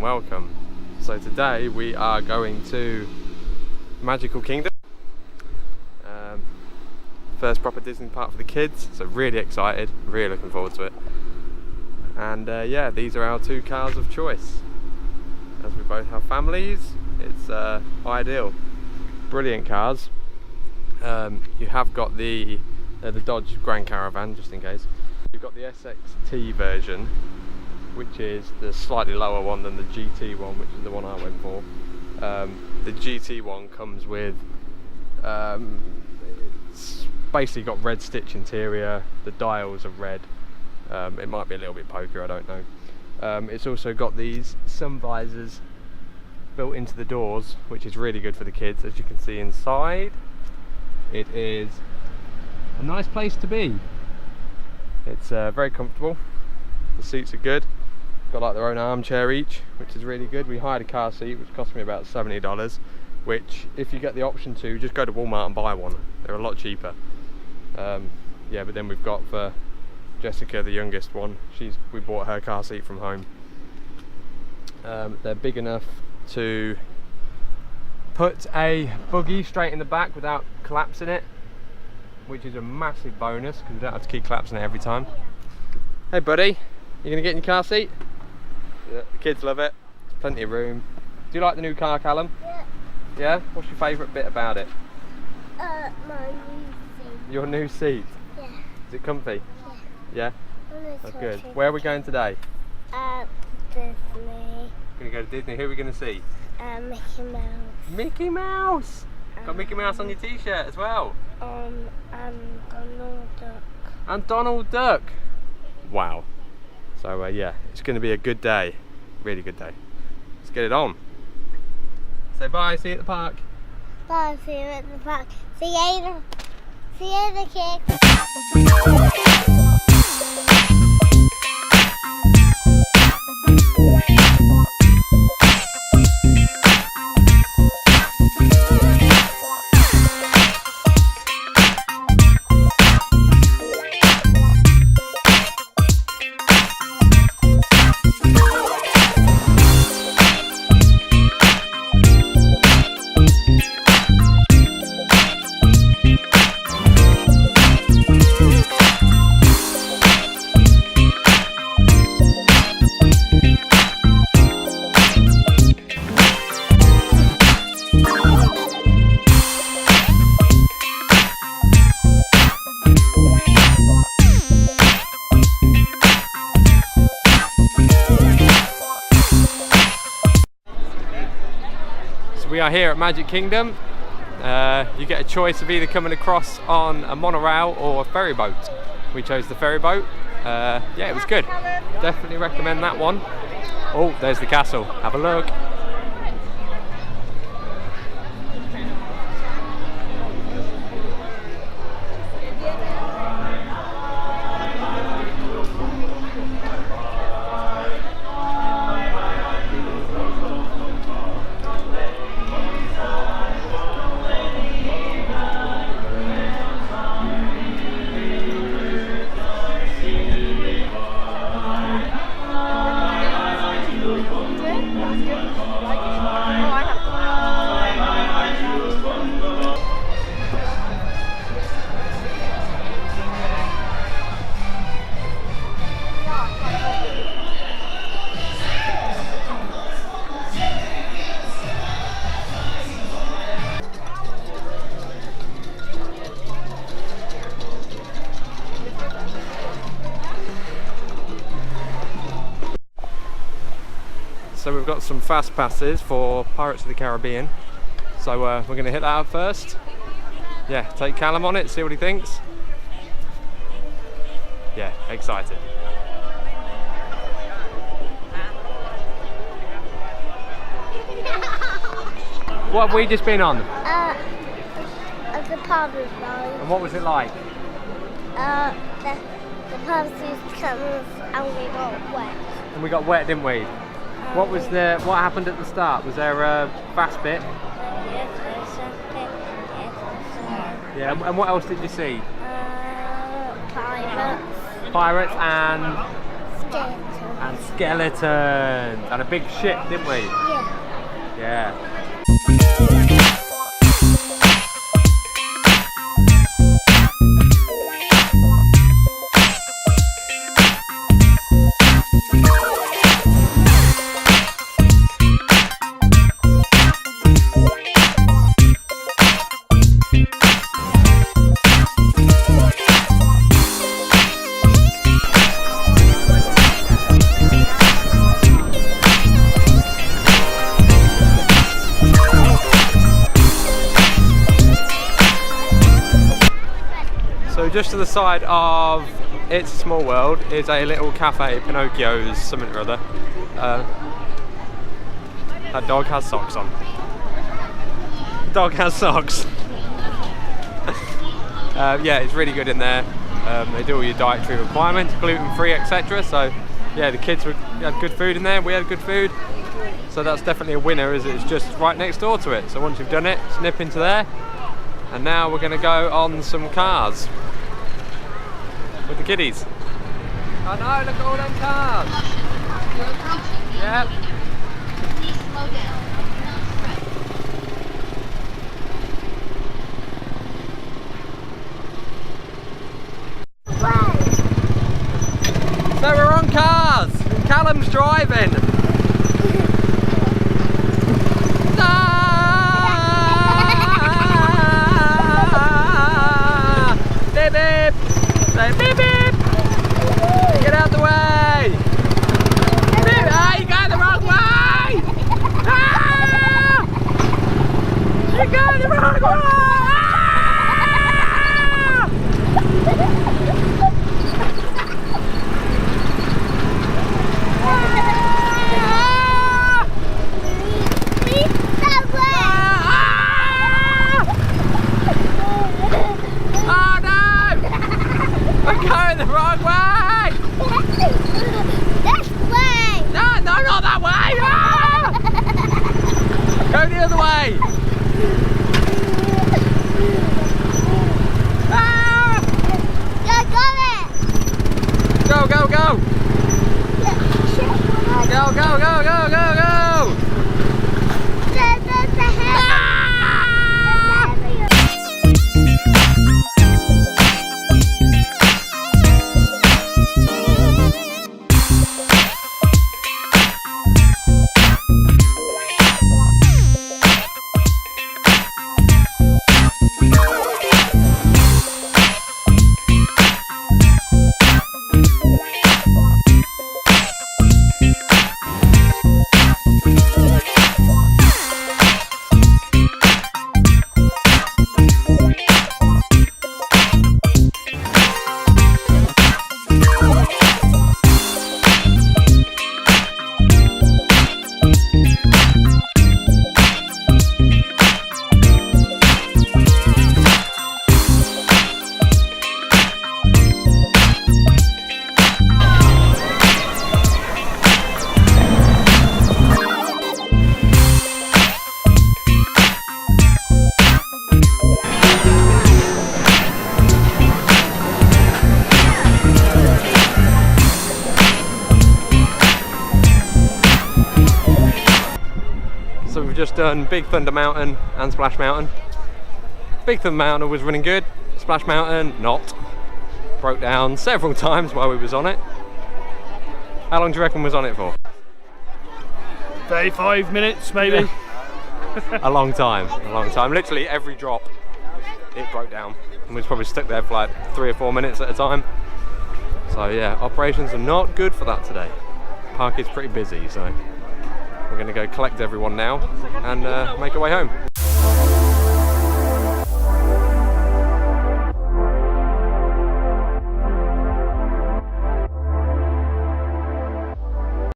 welcome. So today we are going to Magical Kingdom. First proper Disney park for the kids, so really excited, really looking forward to it. And yeah, these are our two cars of choice. As we both have families, it's ideal. Brilliant cars. You have got the Dodge Grand Caravan, just in case. You've got the SXT version, which is the slightly lower one than the GT one, which is the one I went for. The GT one comes with, it's basically got red stitch interior, the dials are red. It might be a little bit poker, I don't know. It's also got these sun visors built into the doors, which is really good for the kids. As you can see inside, it is a nice place to be. It's very comfortable. The seats are good. Got like their own armchair each, which is really good. We hired a car seat, which cost me about $70, which if you get the option to, just go to Walmart and buy one. They're a lot cheaper. Yeah, but then we've got for Jessica, the youngest one, we bought her car seat from home. They're big enough to put a buggy straight in the back without collapsing it, which is a massive bonus because you don't have to keep collapsing it every time. Hey buddy, you gonna get in your car seat? Yeah, the kids love it. There's plenty of room. Do you like the new car, Callum? Yeah. Yeah? What's your favourite bit about it? My new seat. Your new seat? Yeah. Is it comfy? Yeah. Yeah? Oh good. Where are we going today? Disney. We're gonna go to Disney. Who are we gonna see? Mickey Mouse. Mickey Mouse! Got Mickey Mouse on your t-shirt as well. And Donald Duck. And Donald Duck! Wow. So yeah, it's going to be a good day. Really good day. Let's get it on. Say bye, see you at the park. Bye, see you at the park. See you later. See you later, kids. We are here at Magic Kingdom. You get a choice of either coming across on a monorail or a ferry boat. We chose the ferry boat. Yeah, it was good. Definitely recommend that one. Oh, there's the castle. Have a look. So we've got some fast passes for Pirates of the Caribbean. So we're going to hit that up first. Yeah, take Callum on it, see what he thinks. Yeah, excited. What have we just been on? The Pirates ride. And what was it like? The Pirates used to come and we got wet. And we got wet, didn't we? What happened at the start? Was there a fast bit? Yeah, and what else did you see? Pirates. Pirates and... And skeletons. And a big ship, didn't we? Yeah. Yeah. So just to the side of It's a Small World is a little cafe, Pinocchio's something or other. That dog has socks on. Dog has socks. Yeah, it's really good in there. They do all your dietary requirements, gluten-free, etc. So yeah, the kids had good food in there, we had good food. So that's definitely a winner, as it's just right next door to it. So once you've done it, snip into there. And now we're going to go on some cars with the kiddies. Oh no, look at all them cars. Yep. Please slow down. So we're on cars. Callum's driving. Beep beep. Say beep beep. Get out the way. Beep. Ah, you going the wrong way. Ah! You're going the wrong way. I'm going the wrong way! This way! No, no, not that way! Ah! Go the other way! Ah! I got it! Go, go, go! Go, go, go, go, go, go! There's a head. Ah! So we've just done Big Thunder Mountain and Splash Mountain. Big Thunder Mountain was running good, Splash Mountain not. Broke down several times while we was on it. How long do you reckon we was on it for? 35 minutes maybe. A long time, a long time. Literally every drop it broke down. And we was probably stuck there for like 3 or 4 minutes at a time. So yeah, operations are not good for that today. Park is pretty busy, so we're going to go collect everyone now and make our way home.